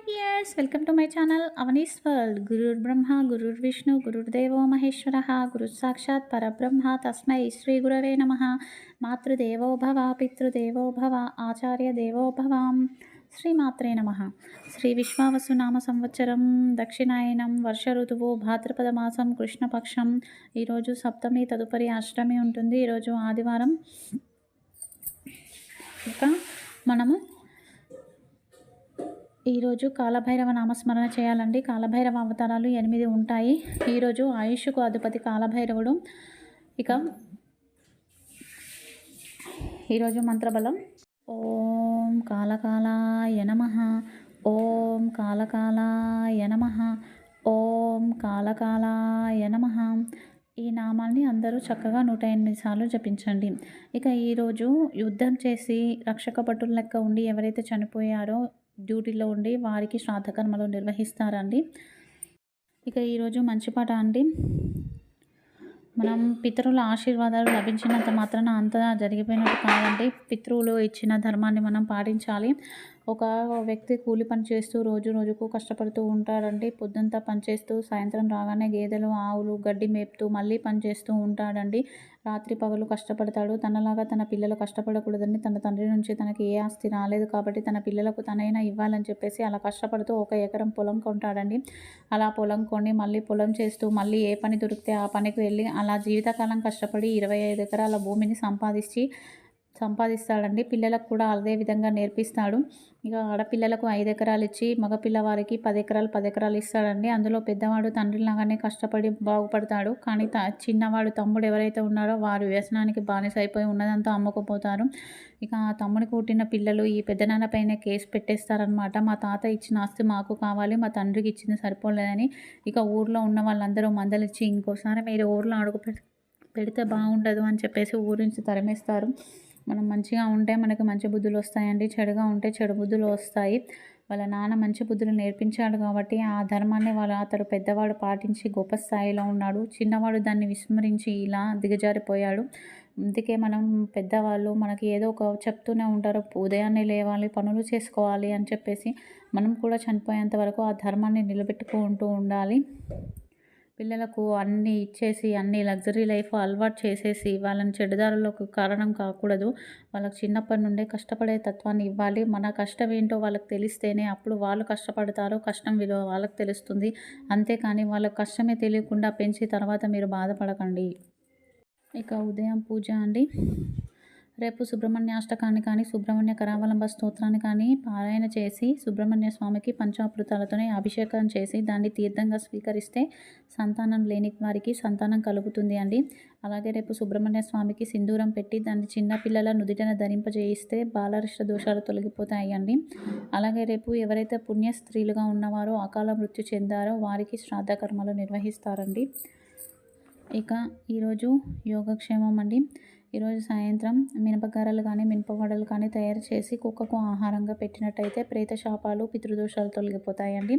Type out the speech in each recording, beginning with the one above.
Dears, welcome to my channel Avani's world. గురుర్ బ్రహ్మ గురుర్ విష్ణు గురుర్దేవో మహేశ్వర గురు సాక్షాత్ పరబ్రహ్మ తస్మై శ్రీ గురవే నమ. మాతృదేవో భవ పితృదేవో భవ ఆచార్య దేవో భవ. శ్రీమాత్రే నమ. శ్రీ విశ్వావసునామ సంవత్సరం దక్షిణాయనం వర్ష ఋతువు భాద్రపద మాసం కృష్ణపక్షం. ఈరోజు సప్తమి, తదుపరి అష్టమి ఉంటుంది. ఈరోజు ఆదివారం. ఇంకా మనము ఈరోజు కాలభైరవ నామస్మరణ చేయాలండి. కాలభైరవ అవతారాలు 8 ఉంటాయి. ఈరోజు ఆయుష్కు అధిపతి కాలభైరవుడు. ఇక ఈరోజు మంత్రబలం ఓం కాలకాలాయ నమః, ఓం కాలకాలాయ నమః, ఓం కాలకాలాయ నమః. ఈ నామాన్ని అందరూ చక్కగా 108 సార్లు జపించండి. ఇక ఈరోజు యుద్ధం చేసి రక్షక భటుల లెక్క ఉండి ఎవరైతే చనిపోయారో డ్యూటీలో ఉండి వారికి శ్రాద్ధ కర్మలు నిర్వహిస్తారండి. ఇక ఈరోజు మంచి పాట అండి. మనం పితరుల ఆశీర్వాదాలు లభించినంత మాత్రాన అంతా జరిగిపోయినట్టు కాదండి. పితృలు ఇచ్చిన ధర్మాన్ని మనం పాటించాలి. ఒక వ్యక్తి కూలి పని చేస్తూ రోజుకు కష్టపడుతూ ఉంటాడండి. పొద్దుంతా పనిచేస్తూ సాయంత్రం రాగానే గేదెలు ఆవులు గడ్డి మేపుతూ మళ్ళీ పనిచేస్తూ ఉంటాడండి. రాత్రి పగలు కష్టపడతాడు. తనలాగా తన పిల్లలు కష్టపడకూడదని తన తండ్రి నుంచి తనకి ఏ ఆస్తి రాలేదు కాబట్టి తన పిల్లలకు తనైనా ఇవ్వాలని చెప్పేసి అలా కష్టపడుతూ 1 ఎకరం పొలం కొంటాడండి. అలా పొలం కొని మళ్ళీ పొలం చేస్తూ మళ్ళీ ఏ పని దొరికితే ఆ పనికి వెళ్ళి అలా జీవితకాలం కష్టపడి 25 ఎకరాల భూమిని సంపాదిస్తాడండి. పిల్లలకు కూడా అదే విధంగా నేర్పిస్తాడు. ఇక ఆడపిల్లలకు 5 ఎకరాలు ఇచ్చి మగ పిల్లవారికి 10 ఎకరాలు ఇస్తాడండి. అందులో పెద్దవాడు తండ్రిలాగానే కష్టపడి బాగుపడతాడు. కానీ చిన్నవాడు తమ్ముడు ఎవరైతే ఉన్నారో వారు వ్యసనానికి బానిస అయిపోయి ఉన్నదంతా అమ్ముకుపోతారు. ఇక ఆ తమ్ముడికి పుట్టిన పిల్లలు ఈ పెద్దనాన్న పైన కేసు పెట్టేస్తారనమాట. మా తాత ఇచ్చిన ఆస్తి మాకు కావాలి, మా తండ్రికి ఇచ్చింది సరిపోలేదని. ఇక ఊర్లో ఉన్న వాళ్ళందరూ మందలిచ్చి ఇంకోసారి మీరు ఊర్లో అడుగు పెడితే బాగుండదు అని చెప్పేసి ఊరి నుంచి తరిమేస్తారు. మనం మంచిగా ఉంటే మనకి మంచి బుద్ధులు వస్తాయండి, చెడుగా ఉంటే చెడు బుద్ధులు వస్తాయి. వాళ్ళ నాన్న మంచి బుద్ధులు నేర్పించాడు కాబట్టి ఆ ధర్మాన్ని అతడు పెద్దవాడు పాటించి గొప్ప స్థాయిలో ఉన్నాడు. చిన్నవాడు దాన్ని విస్మరించి ఇలా దిగజారిపోయాడు. అందుకే మనం పెద్దవాళ్ళు మనకి ఏదో ఒక చెప్తూనే ఉంటారు, ఉదయాన్నే లేవాలి, పనులు చేసుకోవాలి అని చెప్పేసి. మనం కూడా చనిపోయేంత వరకు ఆ ధర్మాన్ని నిలబెట్టుకుంటూ ఉండాలి. పిల్లలకు అన్నీ ఇచ్చేసి అన్ని లగ్జరీ లైఫ్ అలవాటు చేసేసి వాళ్ళని చెడుదారులకు కారణం కాకూడదు. వాళ్ళకి చిన్నప్పటి నుండే కష్టపడే తత్వాన్ని ఇవ్వాలి. మన కష్టం ఏంటో వాళ్ళకి తెలిస్తేనే అప్పుడు వాళ్ళు కష్టపడతారు, కష్టం విలువ వాళ్ళకి తెలుస్తుంది. అంతేకాని వాళ్ళకి కష్టమే తెలియకుండా పెంచి తర్వాత మీరు బాధపడకండి. ఇక ఉదయం పూజ అండి. రేపు సుబ్రహ్మణ్యాష్టకాన్ని కానీ సుబ్రహ్మణ్య కరావలంబ స్తోత్రాన్ని కానీ పారాయణ చేసి సుబ్రహ్మణ్య స్వామికి పంచామృతాలతోనే అభిషేకం చేసి దాన్ని తీర్థంగా స్వీకరిస్తే సంతానం లేని వారికి సంతానం కలుగుతుంది అండి. అలాగే రేపు సుబ్రహ్మణ్య స్వామికి సింధూరం పెట్టి దాన్ని చిన్నపిల్లల నుదిటన ధరింపజేయిస్తే బాలరిష్ట దోషాలు తొలగిపోతాయి అండి. అలాగే రేపు ఎవరైతే పుణ్య స్త్రీలుగా ఉన్నవారో అకాల మృత్యు చెందారో వారికి శ్రాద్ధ కర్మలు నిర్వహిస్తారండి. ఇక ఈరోజు యోగక్షేమం అండి. ఈరోజు సాయంత్రం మినపగారలు కానీ మినపవడలు కానీ తయారు చేసి కుక్కకు ఆహారంగా పెట్టినట్టయితే ప్రేత శాపాలు పితృదోషాలు తొలగిపోతాయండి.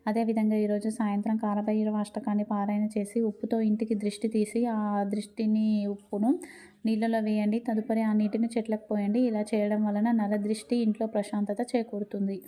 అదేవిధంగా ఈరోజు సాయంత్రం కాలభైరవ అష్టకాన్ని పారాయణ చేసి ఉప్పుతో ఇంటికి దృష్టి తీసి ఆ ఉప్పును నీళ్ళలో వేయండి. తదుపరి ఆ నీటిని చెట్లకు పోయండి. ఇలా చేయడం వలన నరదృష్టి ఇంట్లో ప్రశాంతత చేకూరుతుంది.